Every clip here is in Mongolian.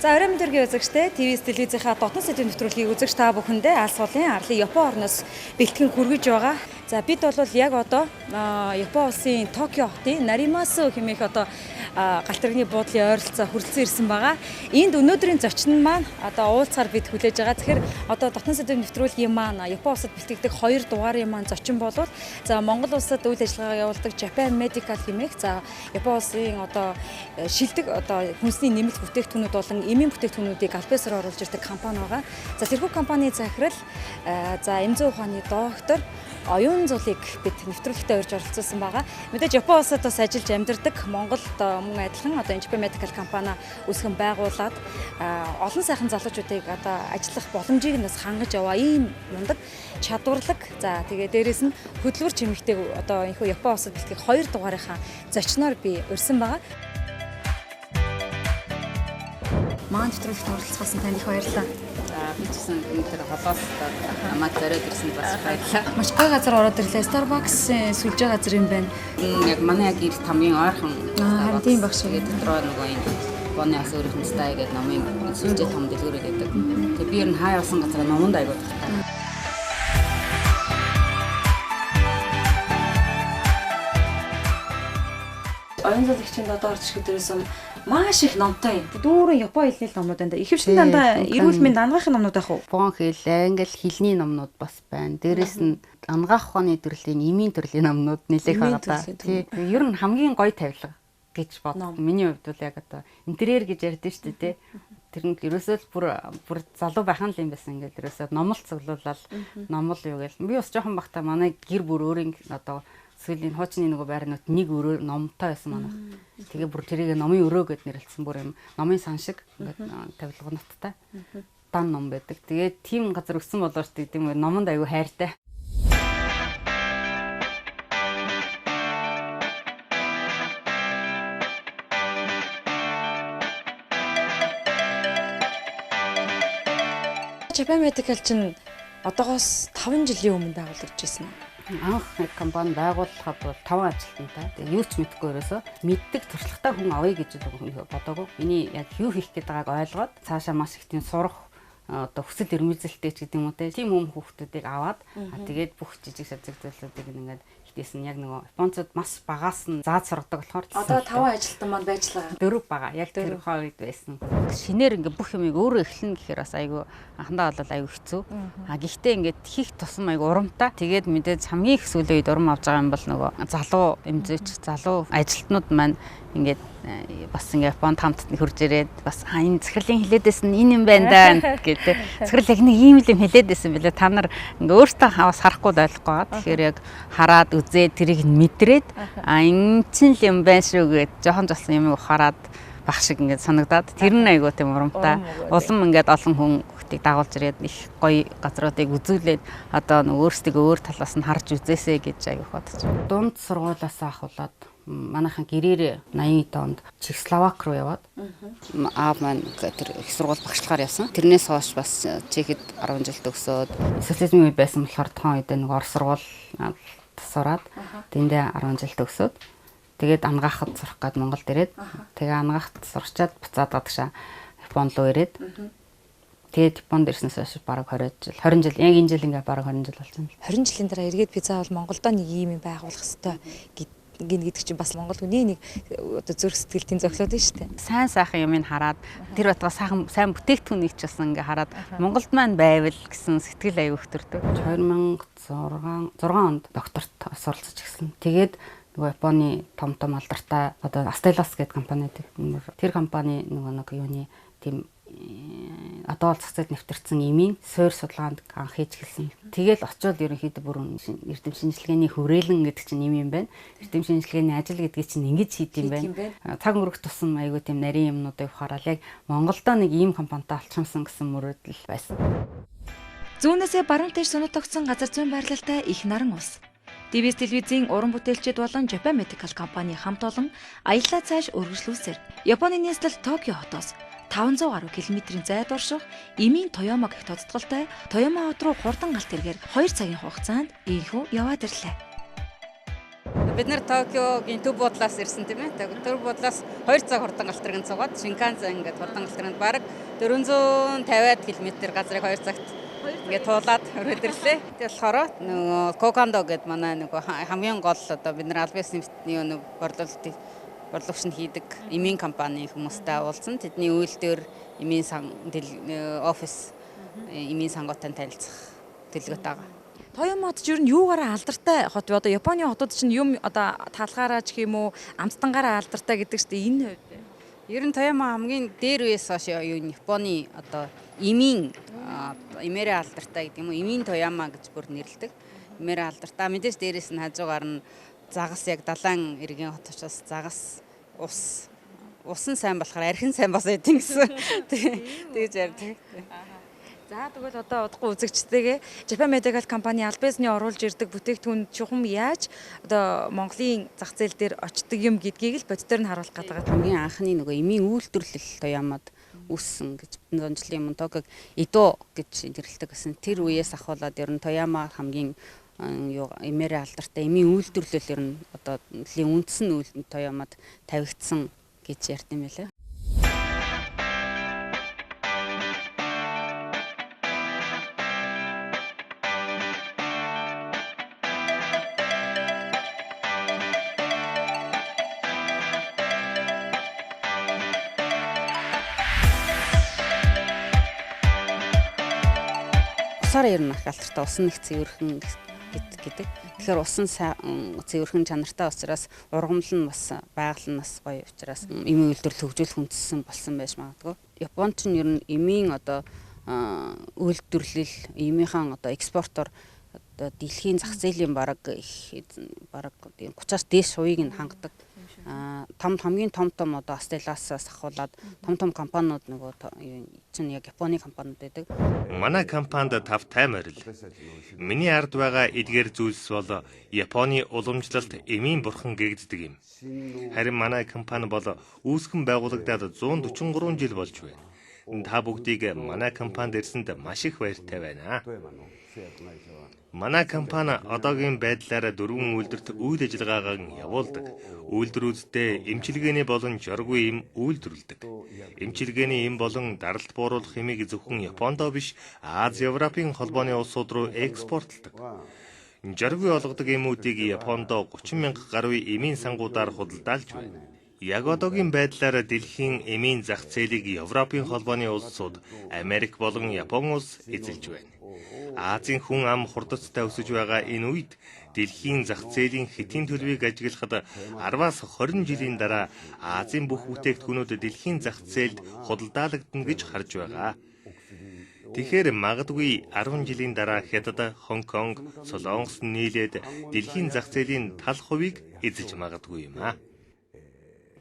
За оройн мэдрэмгийн үзэгчтэй телевизийнхаа дотно сэдэв нэвтрүүлгийг үзэгч та бүхэндээ алс голын арлын Япон орноос бэлтгэн хүргэж байгаа. За бид бол яг одоо Япон улсын Токио хотын Наримасу хэмээх одоо галт тэрэгний буудлын ойролцоо хүрэлцэн ирсэн байгаа. Энд өнөөдрийн зочин маань одоо уулзахаар бид хүлээж байгаа. Тэгэхээр одоо дотно сэдэв нэвтрүүлгийн маань Япон улсад бэлтгэдэг 2 дугаарын маань зочин болвол за Монгол улсад үйл ажиллагаа явуулдаг Japan Medical хэмээх за Япон улсын одоо шилдэг одоо хүнсний нэмэлт бүтээгдэхүүнүүд болон эмийн бүтээгдэхүүнүүдийг албасаар оруулж ирдэг компани байгаа. За тэрхүү компани захирал за эмзэн ухааны доктор оюун зулыг бид нэвтрүүлэгтээ урьж оролцуулсан байгаа. Мэдээж Япон улсад бас ажиллаж амьдардаг Монголд мөн адилхан одоо Japan Medical компани үүсгэн байгуулад олон сайхан залуучуудыг одоо ажиллах боломжийг нас хангаж яваа ийм мундаг чадварлаг. За тэгээ дээрэс нь хөдөлгөр чимэгтэй одоо энэхүү Япон улсад бэлтгэх 2 дугаарынхаа зочноор би урьсан байгаа. Маань нэвтрүүлэгт оролцсон танд их баярлалаа. За би ч гэсэн өнөөдөр холоос намайг зориод ирсэн бас баярлалаа. Маш гой газар ороод ирлээ. Starbucks сүлжээ газар юм байна. Яг манай яг гэр хамгийн ойрхон харин тийм багш тэгээд дотроо нөгөө юм боны ас өөрийнхөө стай гэдэг номын сүлжээ том дэлгүүрээ гэдэг. Тэгээд би ер нь хаа явсан газараа номонд айгуу тагтаа. Оюун зуулагчийн одоо орж ирэх дээрээс маш их номтой юм. Дүүрэн Япон хэлний номнууд байна. Ихэвчлэн дандаа эрүүл мэнд ангаахын номнууд ах уу? Япон хэл, англи хэлний номнууд бас байна. Дээрээс нь ангаах ухааны төрлийн, эмийн төрлийн номнууд нэлээх байгаа даа. Тий. Ер нь хамгийн гоё тавилга гэж бод. Миний хувьд бол яг одоо интерьер гэж ярьдэн шүү дээ, тий. Тэр нь ерөөсөө л бүр залуу байхan л юм байсан. Ингээд ерөөсөө номол цуглуулаад номол юу гээл. Би бас жоохон бахта манай гэр бүр өөрийн одоо сүүлийн хуучны нөгөө байрнууд нэг өрөө номтой байсан манайх. Тэгээ бүр тэрийг номын өрөө гэд нэрлэлсэн бүр юм. Номын сан шиг ингээд тавилгануудтай дан ном байдаг. Тэгээ тийм газар өссөн болооч тийм номонд аягүй хайртай. Japan Medical чинь одоогоос 5 жилийн өмнө байгуулагдаж байсан. Анх компани байгуулахад бол 5 ажилтнтай. Тэгээ юу ч мэдэхгүй ерөөсөө мэддэг туршлагатай хүн авъя гэж бодоагүй. Миний яг юу хийх гээд байгааг ойлгоод цаашаа маш их тийм сурах одоо хүсэл эрмэлзэлтэй ч гэдэг юм уу тийм хүүхдүүдийг аваад тэгээд бүх жижиг сажиг зүйлсүүдийг ингээд хитээс нь яг нөгөө Японцод маш багаас нь зааж сургадаг болохоор одоо 5 ажилтан маань байж байгаа. 4 байгаа. Яг тэр хойд байсан. Шинээр ингээд бүх юмыг өөрөө эхлэн гэхээр бас айгүй анхандаа бол айгүй хэцүү. Гэхдээ ингээд хийх тусам айгүй урамтай. Тэгээд мэдээж хамгийн их сүүлийн үед урам авч байгаа юм бол нөгөө залуу эмзээч, залуу ажилтнууд маань ингээд бас ингээд Японд хамт хурж ирээд бас энэ захирлын хэлээдээс нь энэ юм байна даа гэдэг. Захирал яг нэг ийм юм хэлээдсэн билээ. Та нар ингээд өөртөө хаваас харахгүй ойлгохгүй байгаа. Тэгэхээр яг хараад үзээд тэрийг мэдрээд энэ чинь л юм байна шүү гэд жоохон жолсон юм хараад баг шиг ингээд санагдаад тэр нь айгуу тийм урамтай. Улам ингээд олон хүн хүүхдийг дагуулж ирээд их гоё газруудыг үзүүлээд одоо өөрсдөө өөр талаас нь харж үзээсэй гэж айгуу бодож. Дунд сургуулиас ахуулаад манайхан гэрээр 80 онд Чехословак руу яваад аав маань тэр их сургууль багшлагаар явсан. Тэрнээс хойш бас Чехэд 10 жил төгсөөд социализмын үед байсан болохоор тухайн үед нэг орос сургууль сураад тэндээ 10 жил төгсөөд тэгээд ангаахад сурах гээд Монголд ирээд тэгээ ангаахад сурчаад буцаад гадагшаа Японд руу ирээд тэгээд Японд ирснээс хойш бараг 20 жил яг энэ жил ингээ бараг 20 жил болж байна. 20 жилийн дараа эргээд би заавал Монголдо нэг ийм юм байгуулах хэрэгтэй гэдэг чинь бас Монгол хүний нэг одоо зүрх сэтгэлтийн зохилоод байна шүү дээ. Сайн сайхан юмыг хараад тэр батга сайн бүтээгдэхүүнийг ч бас ингээ хараад Монголд маань байвал гэсэн сэтгэл аяг өгтөрдөг. 2006 онд докторт суралцж гисэн. Тэгээд нөгөө Японы том алдартай одоо Астелас гэдэг компани байдаг. Тэр компани нөгөө нэг юуны тийм одоо л зах зээлд нэвтэрсэн имийн суур судалгаанд анх хийж гэлсэн. Тэгэл очиод ерөнхийдөө бүр эрдэм шинжилгээний хүрээлэн гэдэг чинь юм байна. Эрдэм шинжилгээний ажил гэдгийг чинь ингэж хийд юм байна. Цаг мөрөх тусам айгуу тийм нарийн юмнуудыг ухаарал яг Монголдо нэг ийм компанитай алчмсан гэсэн мөрөөдөл байсан. Зүүнээсээ баруун тийш сунод тогтсон газар зүйн байрлалтай их наран улс. ТВ-с телевизийн уран бүтээлчид болон Japan Medical компани хамт олон аяллаа цааш үргэлжлүүлсээр Японы нийслэл Токио хотоос 500 гаруй километрийн зайд орших эмийн Тоёмо гэх тодтголтой Тоёмо хот руу хурдан галт тэргээр 2 цагийн хугацаанд ийхүү яваад ирлээ. Бид нэр Токиогийн төв буудлаас ирсэн тийм ээ. Төв буудлаас 2 цаг хурдан галтрын цугаад Шинкансен ингээд хурдан галтрын бараг 450 км газрыг 2 цагт ингээд туулаад өрөөдөрлөө. Тэгээ болохоор нөгөө Кокандо гэдэг манай нөгөө хамгийн гол одоо бид нар албан ёсны нэг борлуулалт хийдэг эмийн компани хүмүүстэй уулзсан. Тэдний үйлдвэр эмийн офис эмийн сангуутай танилцах төлөвлөгөөтэй байгаа. Тоёмод ч ер нь юугаараа алдартай хот вэ? Одоо Японы хотууд чинь юм одоо талгаараа ч юм уу амттангаараа алдартай гэдэг чинь энэ хувьд. Ер нь Тоёма хамгийн дээр үеэс хойш Японы одоо эмээрээ алдартай гэдэг юм уу? Эмийн Тоёма гэж бүр нэрлэдэг. Эмээрээ алдартай. Мэдээж дээрээс нь хажуугаар нь загас яг далайн эргийн хот учраас загас ус нь сайн болохоор архин сайн бас байдин гэсэн. Тэгж ярьдаг. За тэгвэл одоо удахгүй үзэгчтэйгээ Japan Medical компани албан ёсны оруулж ирдэг бүтээгдэхүүн чухам яаж одоо Монголын зах зээл дээр очдог юм гэдгийг л бодит дээр нь харуулах гэдэг. Хамгийн анхны нөгөө эмийн үйлдвэрлэл Тоёмад үүссэн гэж зонжлын юм Токиог Идо гэж нэрлэдэг гэсэн. Тэр үеэс ахуулаад ер нь Тоёма хамгийн эмээрээ алдартай эмийн үйлдвэрлэл ер нь одоо үндэс нь Тоёмад тавигдсан гэж ярьд юм байлаа. Усаар ер нь алдартай усан нэг цэвэрхэн гэдэг. Тэгэхээр усан цэвэрхэн чанартай учраас ургамал нь бас байгаль нь бас гоё учраас эмийн үйлдвэрлэл хөгжүүлэх үндэссэн болсон байж магадгүй. Японд ч ер нь эмийн одоо үйлдвэрлэл эмийнхэн одоо экспортоор одоо дэлхийн зах зээлийн бараг 30-аас дээш хувийг нь хангадаг. Хамгийн том одоо Астеласаас ахуулаад том компаниуд нөгөө чинь яг Японы компаниуд байдаг. Манай компанид 5 таймарл. Миний ард байгаа эдгээр зүйлс бол Японы уламжлалт эмийн бурхан гэгддэг юм. Харин манай компани бол үүсгэн байгуулагдаад 143 жил болж байна. Та бүгдийг манай компанид ирсэнд маш их баяртай байна. Манай компани одоогийн байдлаараа 4 үйлдвэрт үйл ажиллагаагаа явуулдаг. Үйлдвэрүүддээ эмчилгээний болон жоргүй эм үйлдвэрлэдэг. Эмчилгээний эм болон даралт бууруулах эмийг зөвхөн Япондоо биш, Ази Европын холбооны улсууд руу экспортлдог. Жоргүй олгодог эмүүдийг Япондоо 30,000 гаруй эмийн сангуудаар худалдаалж байна. Яг одоогийн байдлаар дэлхийн эмийн зах зээлийг Европын холбооны улсууд, Америк болон Япон улс эзэлж байна. Азийн хүн ам хурдцтай өсөж байгаа энэ үед дэлхийн зах зээлийн хэтийн төлөвийг ажиглахад 10-аас 20 жилийн дараа Азийн бүх бүтээгдэхүүнүүд дэлхийн зах зээлд худалдаалагдана гэж харж байгаа. Тэгэхээр магадгүй 10 жилийн дараа Хятад, Хонконг, Солонгос нийлээд дэлхийн зах зээлийн тал хувийг эзэлж магадгүй юм аа.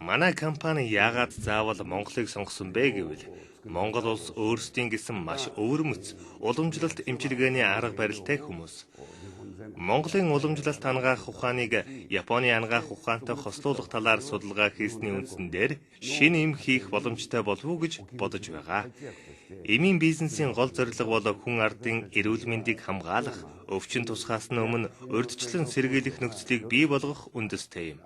Манай компани яагаад заавал Монголыг сонгосон бэ гэвэл Монгол улс өөрсдийн гэсэн маш өвөрмөц уламжлалт эмчилгээний арга барилтай хүмүүс. Монголын уламжлалт ангаах ухааныг Японы ангаах ухаантай хослуулах талаар судалгаа хийсний үндсэн дээр шинэ эм хийх боломжтой болов уу гэж бодож байгаа. Эмийн бизнесийн гол зорилго бол хүн ардын эрүүл мэндийг хамгаалах, өвчин тусгаас өмнө урьдчилан сэргийлэх нөхцөлийг бий болгох үндэстэй юм.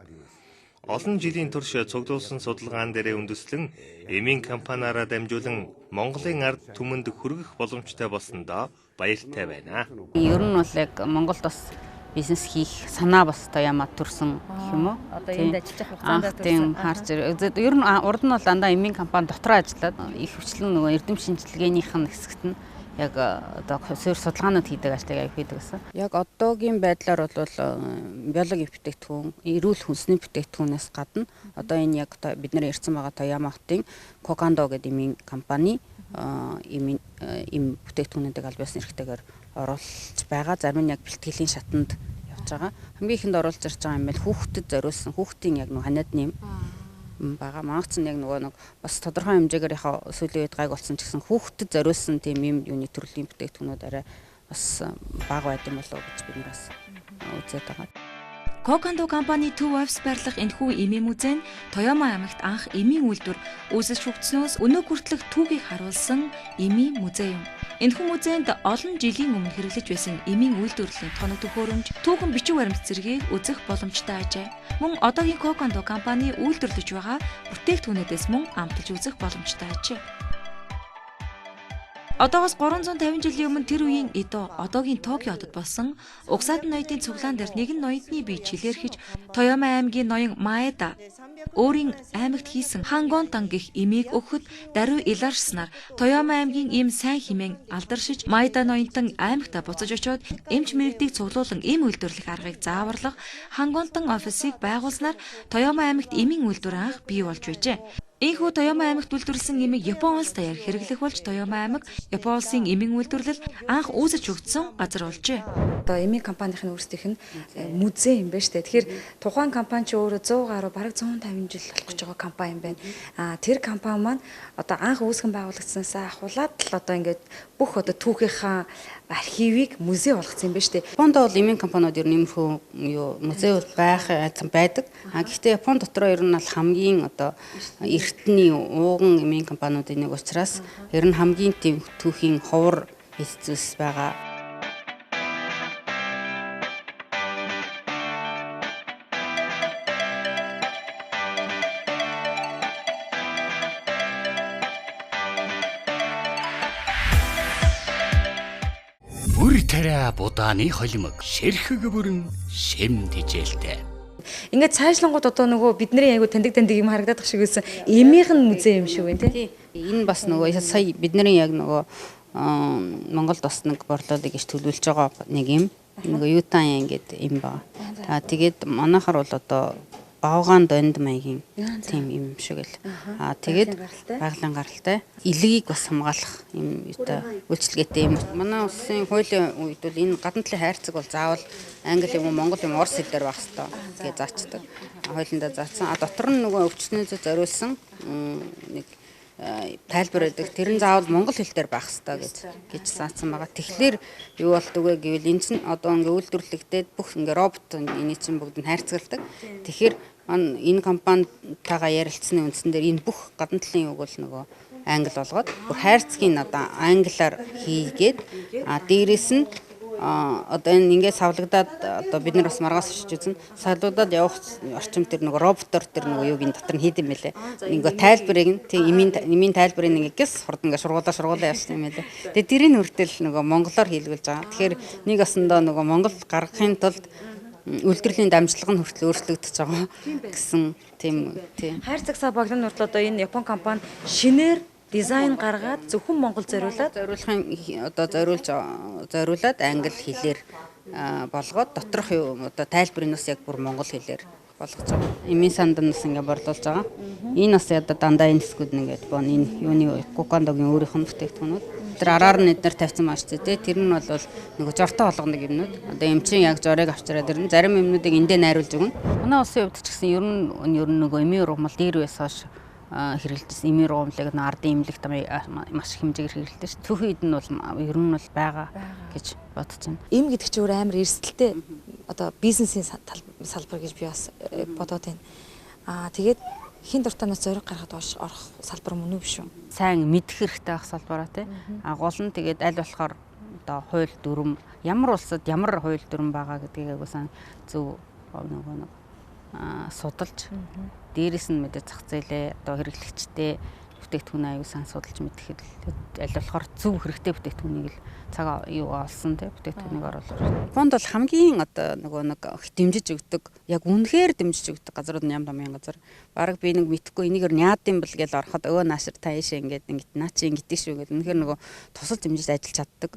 Олон жилийн турш цуглуулсан судалгаан дээрээ үндэслэн эмийн компаниараа дамжуулан Монголын ард түмэнд хүргэх боломжтой болсондоо баяртай байна. Ер нь бол яг Монголд бас бизнес хийх санаа бас Тоёмад төрсөн гэх юм уу? Одоо энд ажиллах хугацаанд тийм харж ер нь урд нь бол дандаа эмийн компани дотроо ажиллаад их хвчлэн нөгөө эрдэм шинжилгээнийх нь хэсэгт нь яг одоо суурь судалгаанууд хийдэг ажлыг аяг хийдэг гэсэн. Яг одоогийн байдлаар бол биологийн бүтээгдэхүүн, эрүүл хүнсний бүтээгдэхүүнээс гадна одоо энэ яг бид нар ярьсан байгаа Тоёма хотын Кокандо гэдэг эмийн компани эмийн бүтээгдэхүүнүүдийг аль биесны эрхтэйгээр оруулж байгаа. Зарим нь яг бэлтгэлийн шатанд явж байгаа. Хамгийн ихэнд оруулж ирж байгаа юм бол хүүхдэд зориулсан хүүхдийн яг нэг ханиадны бага маагц нь яг нэг бас тодорхой хэмжээгээр яхаа сүүлийн үед гайг болсон ч гэсэн хүүхдэд зориулсан тийм юм юуны төрлийн бүтээгдэхүүнүүд арай бас бага байд юм болов уу гэж бид нараас үзээд байгаа. Кокандо компани төв офис байрлах энэхүү эмийн музей нь Тоёма аймагт анх эмийн үйлдвэр үүсэж хөгжснөөс өнөө хүртэлх түүхийг харуулсан эмийн музей юм. Энэхүү музейд олон жилийн өмнө хэрэглэж байсан эмийн үйлдвэрлэлийн тоног төхөөрөмж, түүхэн бичиг баримт зэргийг үзэх боломжтой ажээ. Мөн одоогийн Кокондо компани үйлдвэрлэж байгаа бүтээгдэхүүнүүдээс мөн амталж үзэх боломжтой ажээ. Одоогоос 350 жилийн өмнө тэр үеийн Эдо, одоогийн Токио хотод болсон угсаатан ноёдын цуглаан дээр нэгэн ноёдны бие чилэрхэж Тоёма аймгийн ноён Маэда өөрийн аймагт хийсэн хангонтан гэх эмийг өгөхөд даруй иларшснаар Тоёма аймгийн эм сайн хэмээн алдаршиж Маэда ноёнтон аймагта буцаж очоод эмч мэрэгдийг цуглуулan эм үйлдвэрлэх аргыг зааварлах хангонтан офисыг байгуулснаар Тоёма аймагт эмийн үйлдвэр анх бий болж байжээ. Ийхүү Тоёма аймагт үйлдвэрлэсэн эмийг Япон улс даяар хэрэглэх болж Тоёма аймаг Япон улсын эмийн үйлдвэрлэл анх үүсэж өгсөн газар болжээ. Одоо эмийн компанийн өөрсдийнх нь музей юм байна шүү дээ. Тэгэхээр тухайн компани ч өөрөө 100 гаруй бараг 150 жил болох гэж байгаа компани юм байна. Тэр компани маань одоо анх үүсгэн байгуулагдсанасаа ахуулаад л одоо ингээд бүх одоо түүхийнхаа архивыг музей болгоцсон юм байна шүү дээ. Японд бол эмийн компаниуд ер нь нэмэрхүү музей байдаг. Гэхдээ Япон дотроо ер нь бол хамгийн одоо эртний ууган эмийн компаниудын нэг учраас ер нь хамгийн тийм түүхийн ховор эзэс байгаа. Бүр тарай будааны холимог ширхэг бүрэн шим тижээлтэй. Ингээд цаашлангууд одоо нөгөө бидний айгу таньдаг юм харагдаад байх шиг байсан. Эмийнх нь музей юм шиг байна тий. Энэ бас нөгөө сая бидний яг нөгөө Монголд бас нэг борлуулыг иш төлөвлөж байгаа нэг юм. Нөгөө Ютан ингээд юм ба. Тэгээд манайхаар бол одоо бавгаан донд маягийн тийм юм шиг л. Тэгээд байгалийн гаралтай илгийг бас хамгаалах юм юутай үйлчлэгээтэй юм. Манай улсын хуулийн үед бол энэ гадна талын хайрцаг бол заавал англи юм уу монгол юм орос хэлээр байх хэрэгтэй гэж заачдаг. Хуулиндаа заасан. Дотор нь нөгөө өвчтөнөөсөө зориулсан нэг тайлбар өгдөг. Тэр нь заавал монгол хэл дээр байх хэрэгтэй гэж заасан байгаа. Тэгэхээр юу болдог вэ гэвэл энэ чинь одоо ингээ үйлдвэрлэгдээд бүх ингээ робот энэ чинь бүгд нь хайрцагладаг. Тэгэхээр энэ компанитайгаа ярилцсны үндсэн дээр энэ бүх гадна талын үг бол нөгөө англи болгоод бүр хайрцгийн одоо англиар хийгээд дээрэс нь одоо энэ ингээд савлагдаад одоо бид нар бас маргаас очиж үзэн савлагдаад явах орчим тэр нөгөө роботор тэр нөгөө юугийн дотор нь хийдэм байлээ. Ингээ тайлбарыг нь тийм эмийн тайлбарыг ингээ гэс хурд ингээ шургуулаа явуулсан юм байлээ. Тэгээ тэрийн хүртэл нөгөө монголоор хийлгүүлж байгаа. Тэгэхээр нэг осондоо нөгөө монгол гаргахын тулд үйлдвэрлэлийн дамжлага нь хүртэл өөрчлөгдөж байгаа гэсэн тийм хайрцагсаа баглан хүртэл одоо энэ Япон компани шинээр дизайн гаргаад зөвхөн Монгол зориулаад зориулаад англи хэлээр болгоод доторх одоо тайлбарыг бас яг бүр монгол хэлээр болгож байгаа. Эмийн санд нас ингээ борлуулж байгаа. Энэ бас одоо дандаа энэ хэсгүүд нэгээд боо энэ юуны Кокондогийн өөрийнх нь бүтээгдэхүүнүүд. Тэр араар нь эдгээр тавьсан маш тий. Тэр нь бол нөгөө жортой болгодог юмнууд. Одоо эмчийн яг жорыг авчираад ирнэ. Зарим юмнуудыг эндээ найруулж өгнө. Манай улсын хувьд ч гэсэн ер нь нөгөө эмийн ургамал дээр байсаа хэрэглэжсэн эмийн ургамлыг ардын эмнэлэгт маш их хэмжээгээр хэрэглэдэг шүү. Түүхийд нь бол ер нь бол байгаа гэж бодож байна. Эм гэдэг чинь өөр амар эрсдэлтэй одоо бизнесийн салбар гэж би бас бодоод байна. Тэгээд хин дуртанаас зориг гаргад орох салбар мөн үү биш үү? Сайн мэдэх хэрэгтэй байх салбараа тий. Гол нь тэгээд аль болохоор одоо хууль дүрм ямар улсад ямар хууль дүрм байгаа гэдгийг агуулсан зөв нөгөө судалж дээрэс нь мэдээ зах зээлээ одоо хэрэглэгчтэй бүтээгдэхүүн аюулсан судалж мэдхэд аль болохоор зөв хэрэгтэй бүтээгдэхүүнийг л цаг юу олсон тий бүтээгдэхүүнийг оруулах. Японд бол хамгийн одоо нөгөө нэг дэмжиж өгдөг яг үнэхээр дэмжиж өгдөг газрууд нь ям дамын газар. Бараг би нэг мэдхгүй энийг яад юм бэл гэж ороход өө наашир таашаа ингээд наа чи ингэдэж шүү гэдэг. Үнэхээр нөгөө тусал дэмжиж ажиллаж чаддаг.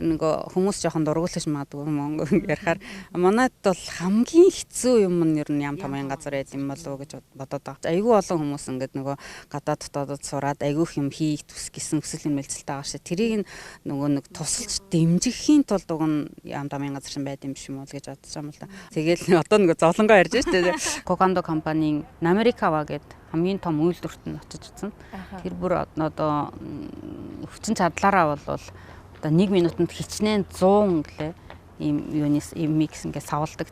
Нөгөө хүмүүс жоохон дургуулж магадгүй Монгол ярихаар манайд бол хамгийн хэцүү юм нь ер нь ям дамын газар байд юм болов уу гэж бодоод байгаа. Айгүй олон хүмүүс ингээд нөгөө гадаад дотоодод сураад айгүйх юм хийх төс гэсэн хүсэл нэмэлцэлтэй байгаа шээ. Тэрийг нөгөө нэг тусалж дэмжихийн тулд уг нь ям дамын газар шин байд юм биш юм уу гэж бодож байгаа юм л да. Тэгэл одоо нөгөө зовлонгоо ярьж штэ. Кокондо компанийн Америкава гэдэг хамгийн том үйлдвэрт нь очиж утсан. Тэр бүр одоо хүчин чадлаараа бол одоо 1 минутанд хичнээн 100 гэлээ ийм юунис микс ингээд савладаг.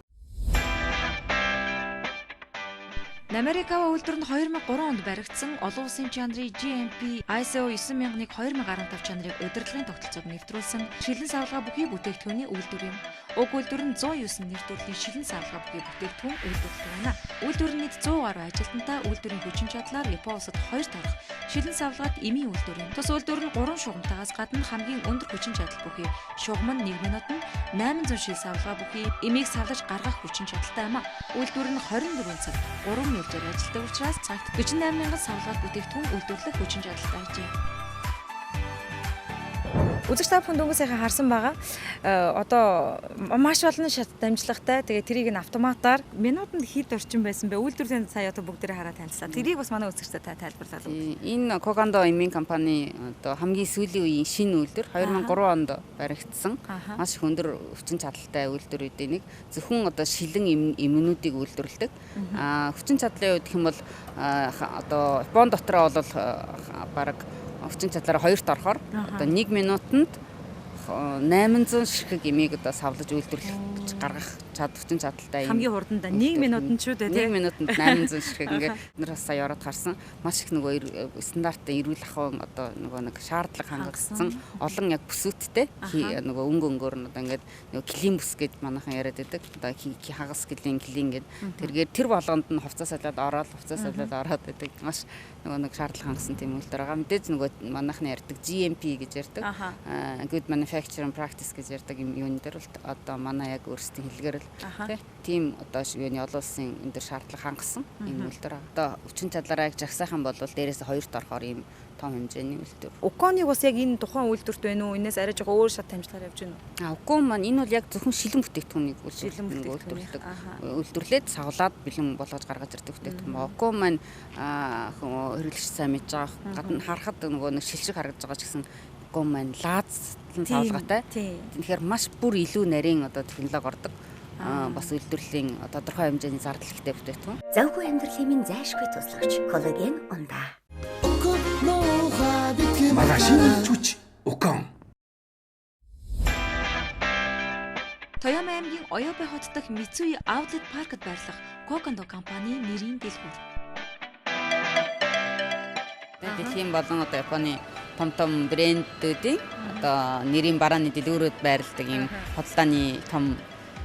Америкава үйлдвэрэнд 2003 онд баригдсан олон улсын чанарын GMP ISO 9000-ыг 2015 чанарыг удирдлагын тогтолцоог нэвтрүүлсэн шилэн савлгаа бүхий бүтээгдэхүүний үйлдвэр юм. Уг үйлдвэр нь 109 нэр төрлийн шилэн савлгаа бүхий бүтээгдэхүүн үйлдвэрлэдэг байна. Үйлдвэр нийт 100 гаруй ажилтнтай үйлдвэрийн хүчин чадлаар Япон улсад 2 тарах шилэн савлгаад эмийн үйлдвэр юм. Тус үйлдвэр нь 3 шугамтайгаас гадна хамгийн өндөр хүчин чадал бүхий шугам нь 1 минутанд 800 шил савлгаа бүхий эмийг савлаж гаргах хүчин чадалтай юм а. Үйлдвэр нь 24 цаг 3 минутаар ажилладаг учраас цагт 48,000 савлгаад бүтээгдэхүүн үйлдвэрлэх хүчин чадалтай ажээ. Үзэгч та бүхэн дөнгөсийнхээ харсан байгаа. Одоо маш олон шат дамжлагтай. Тэгээ тэрийг нь автоматар минутанд хэд орчим байсан бэ? Үйлдвэрлэлийн сая одоо бүгдээрээ хараад танилцлаа. Тэрийг бас манай үзэгчдэд та тайлбарлаад өгье. Энэ Кокандо эмийн компани одоо хамгийн сүүлийн үеийн шинэ үйлдвэр 2003 онд баригдсан. Маш их өндөр хүчин чадалтай үйлдвэр үүдээ нэг зөвхөн одоо шилэн эмнүүдийг үйлдвэрлэдэг. Хүчин чадлын үед гэх юм бол одоо Япон дотроо бол бараг хүчин чадлаараа 2-т орохоор одоо 1 минутанд 800 ширхэг эмийг одоо савлаж үйлдвэрлэж гаргах хүчин чадалтай хамгийн хурданд 1 минутанд шүү дээ. 1 минутанд 800 ширхэг ингээд бид нар сая ороод харсан маш их нөгөө стандарттай эрүүл ахуйн одоо нөгөө нэг шаардлага хангагдсан олон яг бүсүүттэй нөгөө өнгөөр нь одоо ингээд нөгөө клин бүс гэж манайхан яриад байдаг. Одоо хагас клин гэдэг тэргээр тэр болгонд нь хувцас салаад ороод байдаг. Маш нөгөө нэг шаардлага хангасан тийм үйлдвэр байгаа. Мэдээж нөгөө манайхны ярьдаг GMP гэж ярьдаг. Good manufacturing practice гэж ярьдаг юм дээр бол одоо манай яг өөрсдийн хэлгээр тийм одоо юуны олон улсын энэ төр шаардлага хангасан юм үйлдвэр. Одоо хүчин чадлаараа яг жагсаахан бол дээрээс 2-т орохоор ийм том хэмжээний үйлдвэр. Уконыг бас яг энэ тухайн үйлдвэрт байна уу? Энэс арай жоохон өөр шат хамжлаар явж байна уу? Укон маань энэ бол яг зөвхөн шилэн бүтээгдэхүүнийг үйлдвэрлээд савлаад бэлэн болгож гаргаж ирдэг бүтээгдэхүүн. Укон маань хэрэглэгч сайн мэдж байгаа. Гадна харахад нөгөө нэг шилшиг харагдаж байгаа ч гэсэн укон маань лазлан савлгаатай. Тэгэхээр маш бүр илүү нарийн одоо технологи ордог. Бас үйлдвэрлэлийн тодорхой хэмжээний зардал ихтэй бүтээгдэхүүн. Завгүй амьдралын минь зайлшгүй туслагч коллаген ундаа. Магашин чүч укон. Тоёма аймгийн Оёбе хот дахь Мицуи Outlet Park-д байрлах Кокандо компани нэрийн дэлгүүр. Дэлхийн болон одоо Японы том брэндүүдийн одоо нэрийн барааны дэлгүүрүүд байрладаг юм хотолдооны том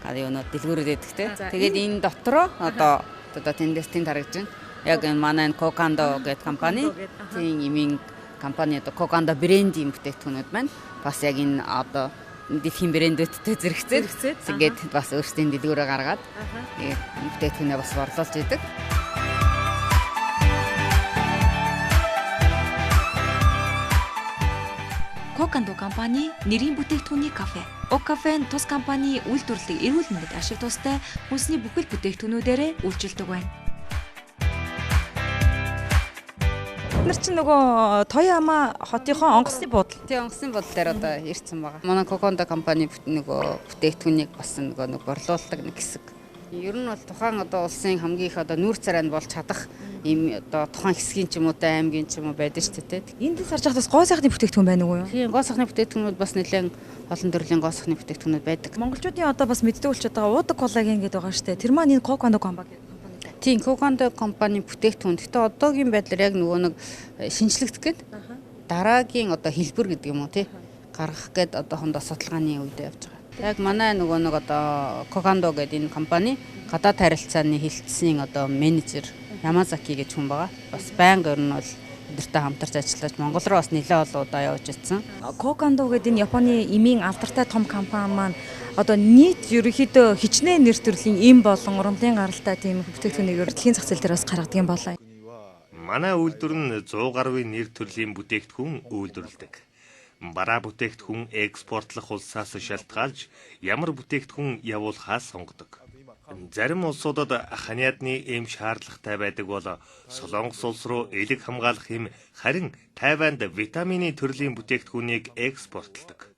юунууд дэлгүүрүүд өгдөгтэй. Тэгээд энэ дотроо одоо тэндээс харагдаж байна. Яг энэ манай Кокандо гэдэг компани тийм эмийн компани одоо Кокандо брендийн бүтээгдэхүүнүүд маань бас яг энэ одоо дэлхийн брэндүүдтэй зэрэгцээд тэгээд бас өөрсдийн дэлгүүрээ гаргаад бүтээгдэхүүнээ бас борлуулж идэг. Кокандо компани нэрийн бүтээгдэхүүний кафе. Уг кафе нь тус компани үйлдвэрлэдэг эрүүл мэндэд ашиг тустай хүнсний бүхэл бүтээгдэхүүнүүдээр үйлчилдэг байна. Бид нар чинь нөгөө Тоёма хотынхон онгоцны буудлын. Тийм онгоцны буудлын дээр одоо ирсэн байгаа. Манай Кокандо компани нөгөө бүтээгдэхүүнийг бас нөгөө борлуулдаг нэг хэсэг. Ер нь бол тухайн одоо улсын хамгийн их одоо нүүр царайнд болж чадах ийм одоо тухайн хэсгийн ч юм уу аймгийн ч юм уу байдаг шүү дээ. Энд сарж хатас гоо сайхны бүтээгдэхүүн байна уу юу? Тийм гоо сайхны бүтээгдэхүүнүүд бас нэлээд олон төрлийн гоо сайхны бүтээгдэхүүнүүд байдаг. Монголчуудын одоо бас мэддэг болчиход байгаа уудаг коллаген гэдэг байгаа шүү дээ. Тэр маань энэ Кокандо компани. Тийм Кокандо компани бүтээгдэхүүн. Гэхдээ одоогийн байдлаар яг нөгөө нэг шинжлэхдэх гээд дараагийн одоо хэлбэр гэдэг юм уу тий гаргах гээд одоо хондоо судалгааны үед явж байгаа. Яг манай нөгөө нэг одоо Кокандо гэдэг энэ компани гадаад харилцааны хэлтсийн одоо менежер Ямазаки гэж хүн байгаа. Бас байнга ер нь бол бидэртэй хамтарч ажиллаж Монгол руу бас нэлээд олон удаа явж ирсэн. Кокандо гэдэг энэ Японы эмийн алдартай том компани маань одоо нийт ерөнхийдөө хичнээн нэр төрлийн эм болон урамлын гаралтай тийм бүтээгдэхүүнийг дэлхийн зах зээл дээр бас гаргадаг юм болоо. Манай үйлдвэр нь 100 гаруй нэр төрлийн бүтээгдэхүүн үйлдвэрлэдэг. Бараа бүтээгдэхүүн экспортлох улсаас шалтгаалж ямар бүтээгдэхүүн явуулахаас сонгодог. Зарим улсуудад ханиадны эм шаардлагатай байдаг бол Солонгос улс руу элэг хамгаалах эм харин Тайванд витамины төрлийн бүтээгдэхүүнийг экспортлдог.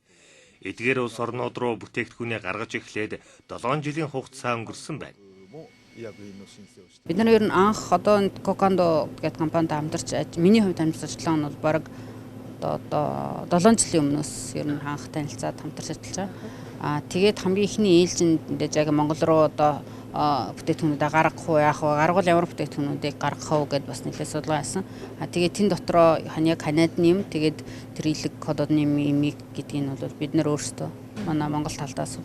Эдгээр улс орнууд руу бүтээгдэхүүнээ гаргаж эхлээд 7 жилийн хугацаа өнгөрсөн байна. Бид нар ер нь анх одоо Кокандо гэдэг компанид хамтарч миний хувьд амьд ажиллагаа нь бол бараг одоо 7 жилийн өмнөөс ер нь анх танилцаад хамтарч ажиллаж байгаа. Тэгээд хамгийн ихний ээлжинд яг Монгол руу одоо бүтээтгүүнүүдээ гаргах уу яах вэ? Гаргуул ямар бүтээтгүүнүүдийг гаргах уу гэдээ бас нэлээд судалгаа хийсэн. Тэгээд тэн дотроо Канадын юм, тэгээд тэр илэг кододны имийг гэдгийг нь бол бид нэр өөрсдөө манай Монгол талдаас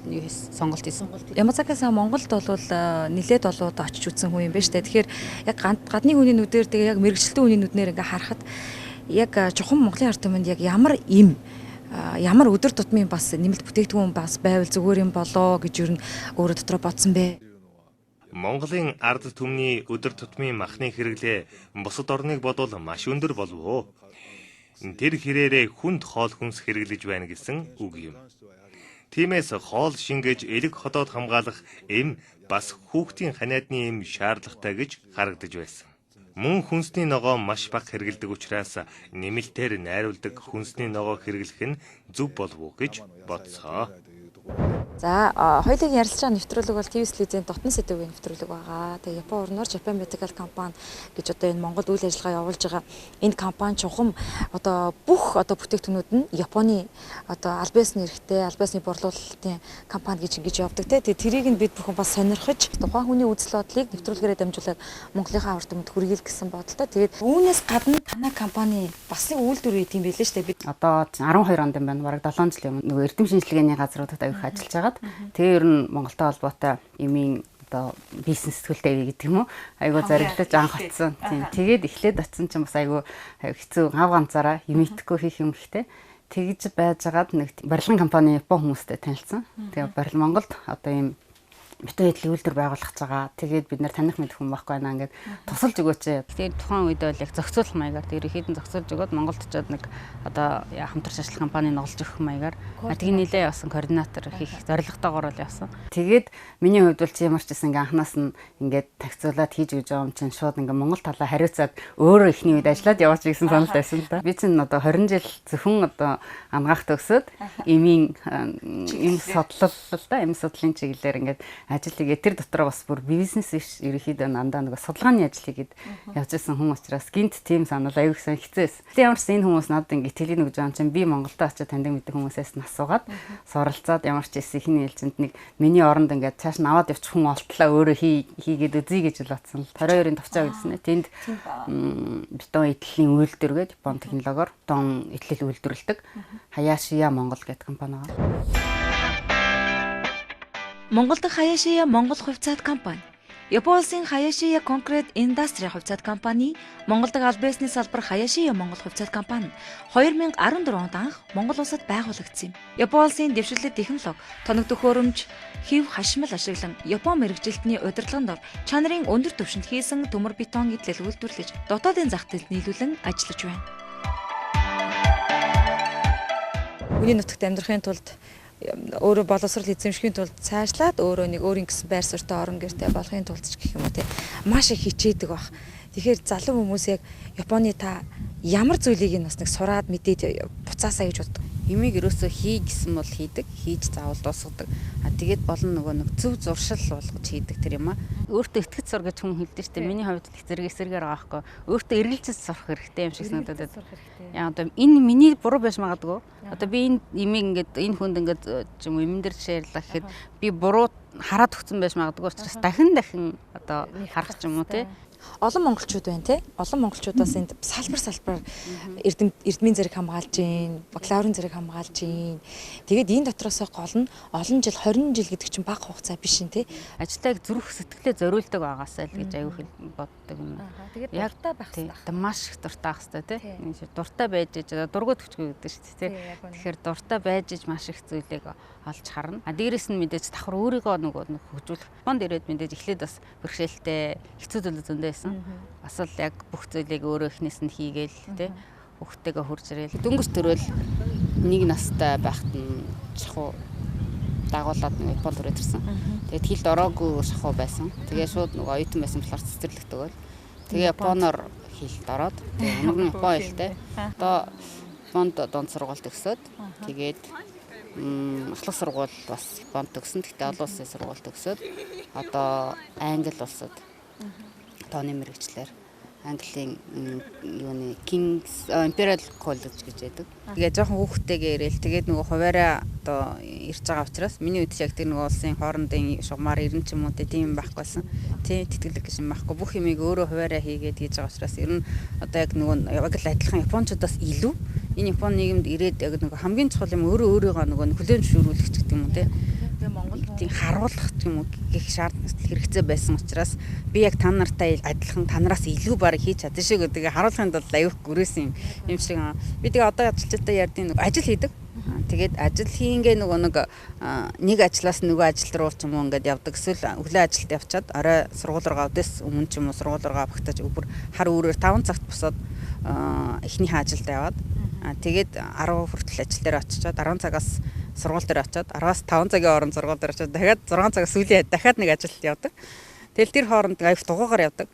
сонголт хийсэн. Ямазаки-сан Монголд бол нилээд олоод очиж үзсэн хүн юм байна шүү дээ. Тэгэхээр яг гадны хүний нүдээр тэгээ яг мэрэгчлэлтэн хүний нүднээр ингээ харахад яг чухам Монголын ард түмэнд яг ямар өдөр тутмын бас нэмэлт бүтээгдэхүүн бас байвал зүгээр юм болоо гэж юу н өөрөө дотроо бодсон бэ. Монголын ард түмний өдөр тутмын махны хэрэглээ бусад орныг бодвол маш өндөр болов уу? Тэр хэрээрээ хүнд хоол хүнс хэрэглэж байна гэсэн үг юм. Тиймээс хоол шингээж элэг ходоод хамгаалах эм бас хүүхдийн ханиадны эм шаардлагатай гэж харагдаж байсан. Мөн хүнсний ногоо маш бага хэрэгэлдэг учраас нэмэлтээр найруулдаг хүнсний ногоо хэрэглэх нь зөв болов уу гэж бодсоо. За хоёулын ярилцлага нэвтрүүлэг бол ТV телевизийн дотно сэдэвийн нэвтрүүлэг байгаа. Тэгээ Япон орноор Japan Medical компани гэж одоо энэ Монголд үйл ажиллагаа явуулж байгаа энэ компани чухам одоо бүх одоо бүтээгдэхүүнүүд нь Японы одоо аль биесны эрхтэй, аль биесны борлуулалтын компани гэж ингэж явдаг те. Тэгээ тэрийг нь бид бүхэн бас сонирхож тухайн хүний үзэл бодлыг нэвтрүүлгээрээ дамжуулаад Монголынхаа ард түмэнд хүргэе гэсэн бодолтой. Тэгээд үүнээс гадна танай компани бас үйлдвэр хийх юм байлээ шүү дээ. Бид одоо 12 онд юм байна. Бараг 7 жилийн өмнө нөгөө эрдэм шинжилгээний газруудад авих ажиллаж байгаад тэгээ ер нь Монголтой холбоотой эмийн одоо бизнес сэтгүүлтэй гэдэг юм уу? Айгуу зориглож анх очсон. Тийм. Тэгээд эхлээд очсон чинь бас айгуу хэцүү гав ганцаараа эмээтгэхгүй хийх юм ихтэй. Тэгж байжгаад нэг барилгын компани Япон хүмүүстэй танилцсан. Тэгээ барил Монголд одоо ийм битүүл үйлдвэр байгуулах байгаа. Тэгээд бид нэр таних мэдэх хүн байхгүй байна ингээд тусалж өгөөч. Тэгээд тухайн үед бол яг зохицуулах маягаар тэр ихэдэн зохицуулж өгөөд Монголд очиод нэг одоо хамтарч ажиллах компани ноголж өгөх маягаар тэгээд нилээ явсан координатор хийх зорилготойгоор л явсан. Тэгээд миний хувьд бол чи ямар ч гэсэн ингээ анханаас нь ингээд тагцуулаад хийж өгж байгаа юм чинь шууд ингээ Монгол талаа хариуцаад өөрөө ихний үед ажиллаад яваач гэсэн санал байсан л да. Би чинь одоо 20 жил зөвхөн одоо ангаах төгсөөд эмийн эм судлал л да, эм судлалын чиглэлээр ингээд ажил хийгээд тэр дотроо бас бүр бизнес биш ерөөхдөө дандаа нэг судалгааны ажил хийгээд явж байсан хүн учраас гинт тийм санал аюул сан хэцээс. Тэг ямар ч энэ хүмүүс надад ингэ тэлгэн өгж байгаа юм чинь би Монголдо очиж таньдаг мэддэг хүмүүсээс нь асуугаад суралцаад ямар ч хэсэг ихний ээлжинд нэг миний оронд ингээд цааш нь аваад явчих хүн олтлаа өөрөө хийгээд үзье гэж л батсан л 22-ын товчоо гэсэн. Тэнд бетон эдлийн үйлдвэр гээд Япон технологиор бетон эдлэл үйлдвэрлэдэг Хаяшия Монгол гэдэг компани байгаа. Монголд Хаяшия Монгол хувьцаат компани, Япон улсын Хаяшия Concrete Industry хувьцаат компани, Монголд аль биесний салбар Хаяшия Монгол хувьцаат компани 2014 онд анх Монгол улсад байгуулагдсан юм. Япон улсын дэвширлэг технологи, тоног төхөөрөмж, хэв хашмал ашиглан Япон мэрэгжилтний удирдлаганд ор чанарын өндөр түвшинд хийсэн төмөр бетон эдлэл үйлдвэрлэж дотоодын зах зээлд нийлүүлэн ажиллаж байна. Хүний нутагт амьдрахын тулд өөрөө боловсрол эзэмшихийн тулд цаашлаад өөрөө нэг өөрийн гэсэн байр суурьтай орон гэртэй болохын тулд ч гэх юм уу те маш их хичээдэг баг. Тэгэхээр залуу хүмүүс яг Японы та ямар зүйлийг нь бас нэг сураад мэдээд буцаасаа гэж боддог. Эмийг ерөөсөө хий гэсэн бол хийдэг, хийж заавал дуусгадаг. Тэгээд болно нөгөө нэг зөв зуршил болгож хийдэг тэр юм аа. Өөртөө итгэж сур гэж хүн хэлдэг шүү дээ. Миний хувьд их зэрэг эсэргээр байгаа байхгүй. Өөртөө эргэлзэж сурах хэрэгтэй юм шиг санагдаад. Яа одоо энэ миний буруу байж магадгүй. Одоо би энэ эмийг ингээд энэ хүнд ингээд юм эмэн дээр жишээрлэх гэхэд би буруу хараад өгсөн байж магадгүй учраас дахин одоо харах ч юм уу те. Олон монголчууд байна те. Олон монголчуудаас энд салбар эрдмийн зэрэг хамгаалж гин, бакалаврын зэрэг хамгаалж гин. Тэгээд энэ дотроос гол нь олон жил 20 жил гэдэг чинь бага хугацаа биш нэ те. Ажлыг зүрх сэтгэлээ зориулдаг байгаасаа л гэж аюух боддог юм. Тэгээд дуртай байх хэрэгтэй. Маш их дуртай байх хэрэгтэй те. Дуртай байж дургуй төвчгүй гэдэг шүү дээ те. Тэгэхээр дуртай байж маш их зүйлийг олж харна. Дээрээс нь мэдээж давхар өөрийгөө нөгөө хөгжүүлэх. Бонд ирээд мэдээж эхлээд бас бэрхшээлтэй хэцүү зүйл зөндөө байсан. Бас л яг бүх зүйлийг өөрөө эхнээс нь хийгээл те. Хүүхдтэйгээ хурж ирээл. Дөнгөж төрөөл нэг настай байхад нь шахуу дагуулад нэг Японд төрөөд ирсэн. Тэгээд хилд ороогүй шахуу байсан. Тэгээ шууд нөгөө оюутан байсан болохоор цэцэрлэгтэй бол. Тэгээ Японоор хилд ороод тэгээ өмнө нь Япон хэлтэй. Одоо Японд дунд сургууль төгсөөд тэгээд ахлах сургууль бас Японд төгсөн. Тэгтээ олон улсын сургууль төгсөөд одоо Англи улсад тооны мэргэжлэр Английн юуны King's Imperial College гэж байдаг. Тэгээ жоохон хүүхдтэйгээ ирээл тэгээд нөгөө хуваараа одоо ирж байгаа учраас миний үед яг тэр нөгөө улсын хоорондын шугамар 90 ч юм уу тийм байхгүйсэн. Тийм тэтгэлэг гэж юм байхгүй. Бүх юмыг өөрөө хуваараа хийгээд хийж байгаа учраас ер нь одоо яг нөгөө яг л адилхан японочдоос илүү энэ Японы нийгэмд ирээд яг нөгөө хамгийн чухал юм өөрийгөө нөгөө хүлээн зөвшөөрүүлэх гэдэг юм уу те. Тийм харуулах юм уу гэх шаардлага хэрэгцээ байсан учраас би яг та нартай адилхан танараас илүү баг хийж чадсан шиг гэдэг харуулахын тулд аюух гүрээсэн юм шиг. Би тэгээ одоо ажилчтай ярьдیں۔ Ажил хийдэг. Тэгээд ажил хийнгээ нөгөө нэг ажлаас нөгөө ажил руу ч юм уу ингээд явдаг. Эсвэл өглөө ажилд явчаад орой сургууль руугаа өдөөс өмнө ч юм уу сургууль руугаа багтаж бүр хар өөрөөр 5 цагт босоод эхнийхээ ажилд яваад тэгээд 10 хүртэл ажил дээр очичоод 10 цагаас сургууль дээр очиод 10-аас 5 цагийн хооронд сургууль дээр очиод дахиад 6 цагаас сүүлийн дахиад нэг ажилд явдаг. Тэгэл тэр хооронд аяг дугуугаар явдаг.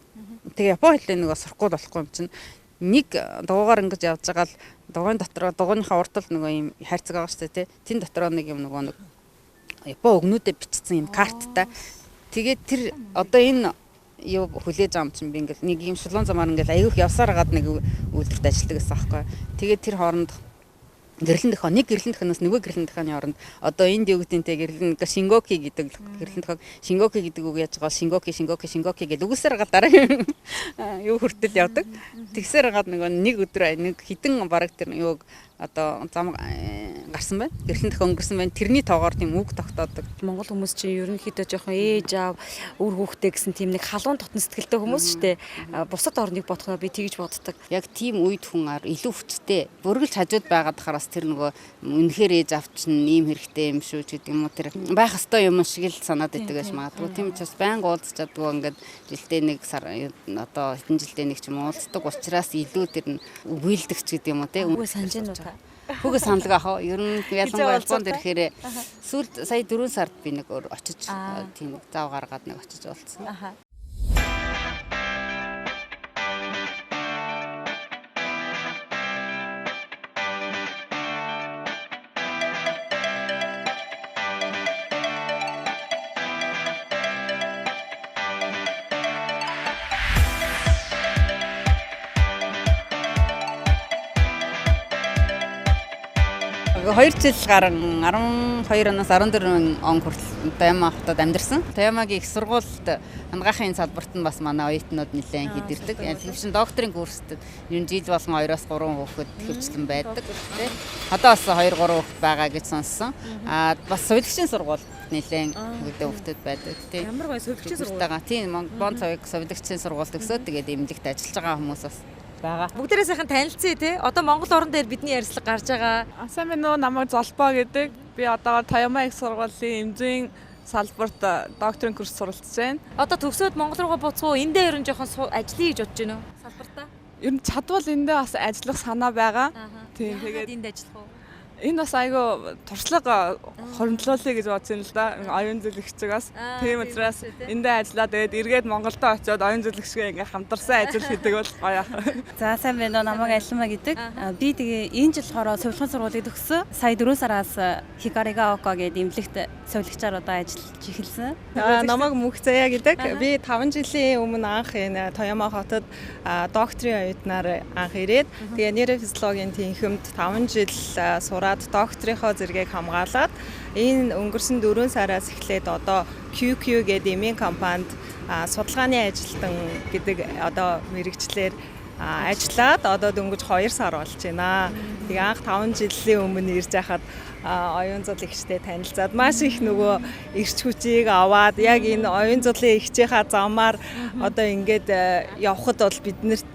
Тэгээ Япон хэлээ нөгөө сурахгүй болохгүй юм чинь нэг дугуугаар ингэж явж байгаа л дугуйн дотроо дугуйныхаа урд тал нөгөө юм хайрцаг байгаа шүү дээ. Тэн дотроо нэг юм нөгөө нэг Япон өгнүүдэд бичсэн юм карттай. Тэгээд тэр одоо энэ юу хүлээж байгаа юм чинь би ингээл нэг юм шулуун замаар ингээл аяг явсаар хагаад нэг үйлдвэрт ажилладаг гэсэн аахгүй. Тэгээд тэр хооронд гэрлэн дөхөө нэг гэрлэн дөхөнөөс нөгөө гэрлэн дөхөний оронд одоо энд юу гэдэнтэй гэрлэн шингоки гэдэг гэрлэн дөхөө шингоки гэдэг үг яаж байгаа шингоки гэдэг үгсээр га дараа юу хүртэл явдаг. Тэгсээр гаад нэг өдөр нэг хитэн бараг тэр юу одоо зам гарсан байна. Гэрлэн дөхөө өнгөрсөн байна. Тэрний тоогоор тийм үг тогтоодог. Монгол хүмүүс чинь ерөнхийдөө жоохон ээж аав үр хүүхдээ гэсэн тийм нэг халуун дотн сэтгэлтэй хүмүүс шүү дээ. Бусад орныг бодохоо би тэгж боддог. Яг тийм үед хүн илүү хүчтэй бүргэлж хажууд байгаад хараас тэр нөгөө үнэхээр ээж авчин ийм хэрэгтэй юм шүү ч гэдэг юм уу тэр байх ёстой юм шиг л санаад байдаг гэж магадгүй. Тийм учраас байнга уулзч чаддгүй ингээд жилдээ нэг сар одоо хэдэн жилдээ нэг ч юм уулздаг учраас илүү тэр үгүйлдэгч гэдэг юм уу те. Үгүй санаж байна уу та? Хүүгээ саналгаа хаа. Ер нь ялангуяа Японд ирэхээр сүүлд сая 4 сард би нэг очиж тийм зав гаргаад нэг очиж уулзсан. Хоёр жил гарan 12 оноос 14 он хүртэл Тояма хотод амьдарсан. Тоямагийн их сургуульд хангахын салбарт нь бас манай оюутнууд нэлээд хэд ирдэг. Тэгвэл докторийн курсд ер нь жил болгон 2-3 хүүхэд хөвчлэн байдаг. Одоо бас 2-3 хүүхэд байгаа гэж сонссон. Бас сувилагчийн сургууль нэлээд хүүхэд байдаг. Ямар гоё сувилагчийн сургууль. Тийм Бон цавиг сувилагчийн сургууль төгсөөд тэгээд эмнэлэгт ажиллаж байгаа хүмүүс бас байгаа. Бүгдээрээ сайхан танилцъя те. Одоо Монгол орон дээр бидний ярилцлага гарч байгаа. Сайн байна уу? Намайг Золбоо гэдэг. Би одоо Тояма их сургуулийн эмзийн салбарт докторийн курс суралцж байна. Одоо төгсөөд Монгол руугаа буцуу эндээ ер нь жоохон ажиллая гэж бодож байна уу? Салбартаа. Ер нь чадвал эндээ бас ажиллах санаа байгаа. Тийм тэгээд энд ажиллах уу? Энэ бас айгүй туршлага хоримтлуулъя гэж бодсон л да. Оюун зөвлөгчөөс. Тийм учраас эндээ ажиллаа тэгээд эргээд Монголдо очиод оюун зөвлөгчгээ ингээ хамтарсан ажил хийдэг бол гоё. За сайн байна уу? Намайг Алимаа гэдэг. Би тэгээ энэ жил хороо сувилгын сургуулийг төгссөн. Сая 4 сараас ХХК-ын гэдэг эмнэлэгт сувилагчаар одоо ажиллаж эхэлсэн. Намайг Мөнх Заяа гэдэг. Би 5 жилийн өмнө анх энэ Тояма хотод докторийн оюутнаар анх ирээд тэгээ нейрофизиологийн тэнхимд 5 жил сураад докторийнхоо зэрэгийг хамгаалаад энэ өнгөрсөн 4 сараас эхлээд одоо QQ гэдэг эмийн компанид судалгааны ажилтан гэдэг одоо мэрэгчлэр ажиллаад одоо дөнгөж 2 сар болж байна. Тэгээ анх 5 жилийн өмнө ирж байхад оюун зул ихчтэй танилцаад маш их нөгөө эрч хүчийг аваад яг энэ оюун зулын ихчийнхаа замаар одоо ингээд явхад бол биднэрт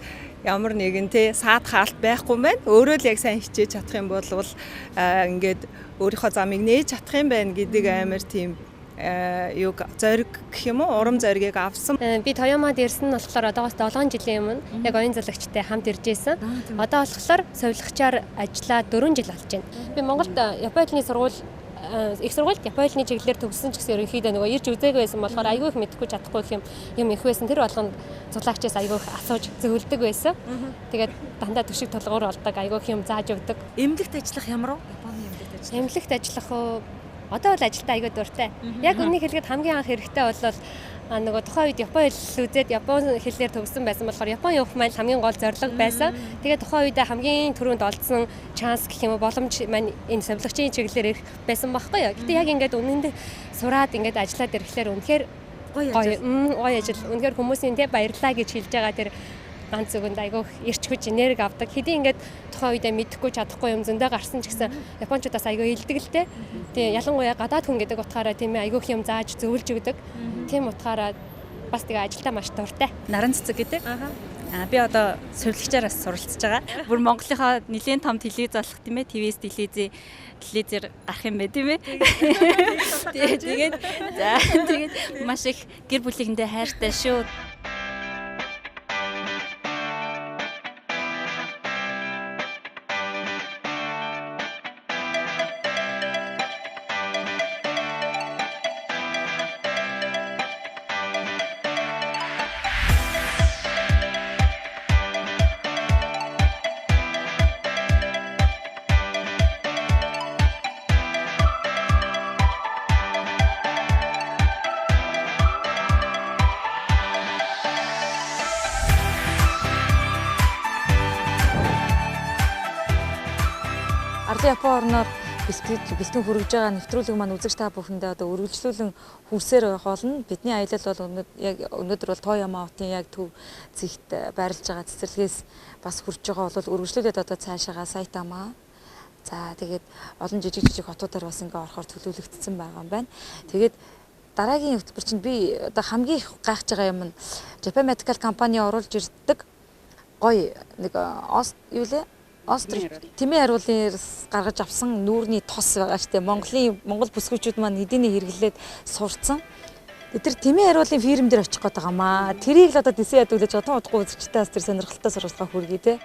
ямар нэгэн те саад хаалт байхгүй байна. Өөрөө л яг сайн хичээж чадах юм бол ингээд өөрийнхөө замыг нээж чадах юм байна гэдэг амар тийм юг зориг гэх юм уу урам зоригийг авсан. Би Тоямад ирсэн нь болохоор одоогоос 7 жилийн өмнө яг оюун зуулагчтай хамт ирж байсан. Одоо болохоор сувилагчаар ажиллаа 4 жил болж байна. Би Монголд Японы хэлний сургууль их сургуульд Японы хэлний чиглэлээр төгссөн ч гэсэн ерөнхийдөө нөгөө ирж үзээгүй байсан болохоор айгүй их мэдэхгүй чадахгүй юм их байсан. Тэр болгонд зулагчаас айгүй их асууж зөвлөдөг байсан. Тэгээд дандаа төшиг толгоор олдог айгүй их юм зааж өгдөг. Эмнэлэгт ажиллах ямар уу? Японы эмнэлэгт ажиллах. Эмнэлэгт ажиллах уу? Одоо бол ажилдаа айгүй дуртай. Яг үнийг хэлгээд хамгийн анх хэрэгтэй бол нөгөө тухайн үед Япон хэл үзээд Япон хэлээр төгссөн байсан болохоор Япон явах маань хамгийн гол зорилго байсан. Тэгээд тухайн үед хамгийн түрүүнд олдсон шанс гэх юм уу боломж маань энэ сувилагчийн чиглэлээр ирэх байсан байхгүй юу. Гэтэ яг ингээд үнэндээ сураад ингээд ажиллаад ирэхлээр үнэхээр гоё ажил. Үнэхээр хүмүүсийн тэ баярлаа гэж хэлж байгаа тэр ганц үгэнд айгүй ирч хүч энерги авдаг. Хэдий ингээд тухайн үедээ мэдэхгүй чадахгүй юм зөндөө гарсан ч гэсэн японочдоос айгүй илдэг л дээ. Тэгээ ялангуяа гадаад хүн гэдэг утгаараа тийм ээ айгүй юм зааж зөвлөж өгдөг. Тийм утгаараа бас тэгээ ажилдаа маш дуртай. Наран цэцэг гэдэг. Би одоо сувилагчаар бас суралцж байгаа. Бүр Монголынхаа нэлээд том телевиз болох тийм ээ. ТВ-с телевизээр гарах юм бэ тийм ээ. Тэгээд маш их гэр бүлийнхэндээ хайртай шүү. Япон орноор бэлтгэн хүргэж байгаа нэвтрүүлэг маань үзэгч та бүхэндээ одоо үргэлжлүүлэн хүрсээр байх болно. Бидний аялал бол яг өнөөдөр бол Тоёма хотын яг төв зэгт байрлаж байгаа цэцэрлэгээс бас хүрж байгаа бол үргэлжлүүлээд одоо цаашаага Сайтама. За тэгээд олон жижиг хотуудаар бас ингээ орохоор төлөвлөгдсөн байгаа юм байна. Тэгээд дараагийн хөтөлбөр чинь би одоо хамгийн их гайхаж байгаа юм нь Japan Medical компани оруулж ирдэг гоё нэг юу лээ Тэмээ хариулын гаргаж авсан нүүрний тос байгаа штэ. Монгол бүсгүүчүүд маань эдийн хэрэглээд сурцсан. Тэр тэмээ хариулын фирм дээр очих гээд байгаа маа. Тэрийг л одоо дэсээ ядуулж байгаа. Тун удахгүй үзэгчтэй бас тэр сонирхолтой сургалтаа хүргэе те.